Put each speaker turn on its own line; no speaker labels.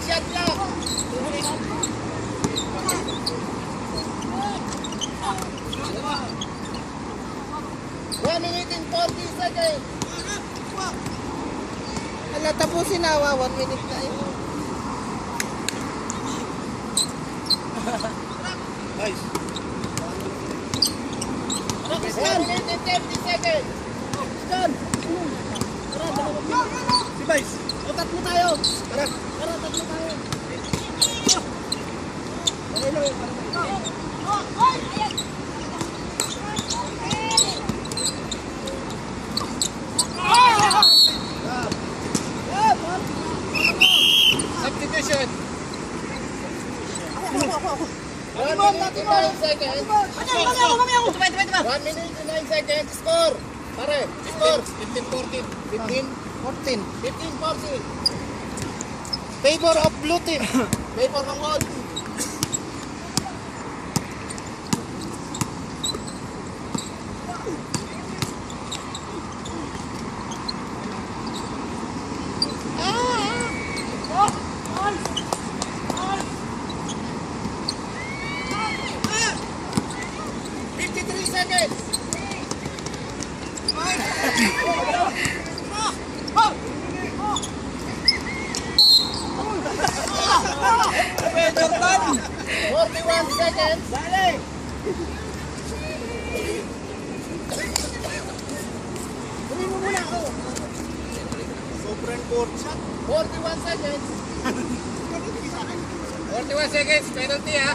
shot clock. 1 minute and 40 seconds.
Ala, tapusin na, 1 minute na yun.
Nice.
1 minute and 30 seconds.
John!
Si Vice.
O, tatlo tayo.
Tara.
Tara, tatlo tayo.
Substitution. 1 minute and 9 seconds. 1 minute and 9 seconds. Score. Pare, score.
15-14.
15.
14.
15-14.
Favor of blue team.
Favor ng goal. Seconds.
Jordan!
41 seconds.
Dali! Huli mo muna ako.
Sobrang court shot.
41 seconds.
41 seconds. Penalty ha.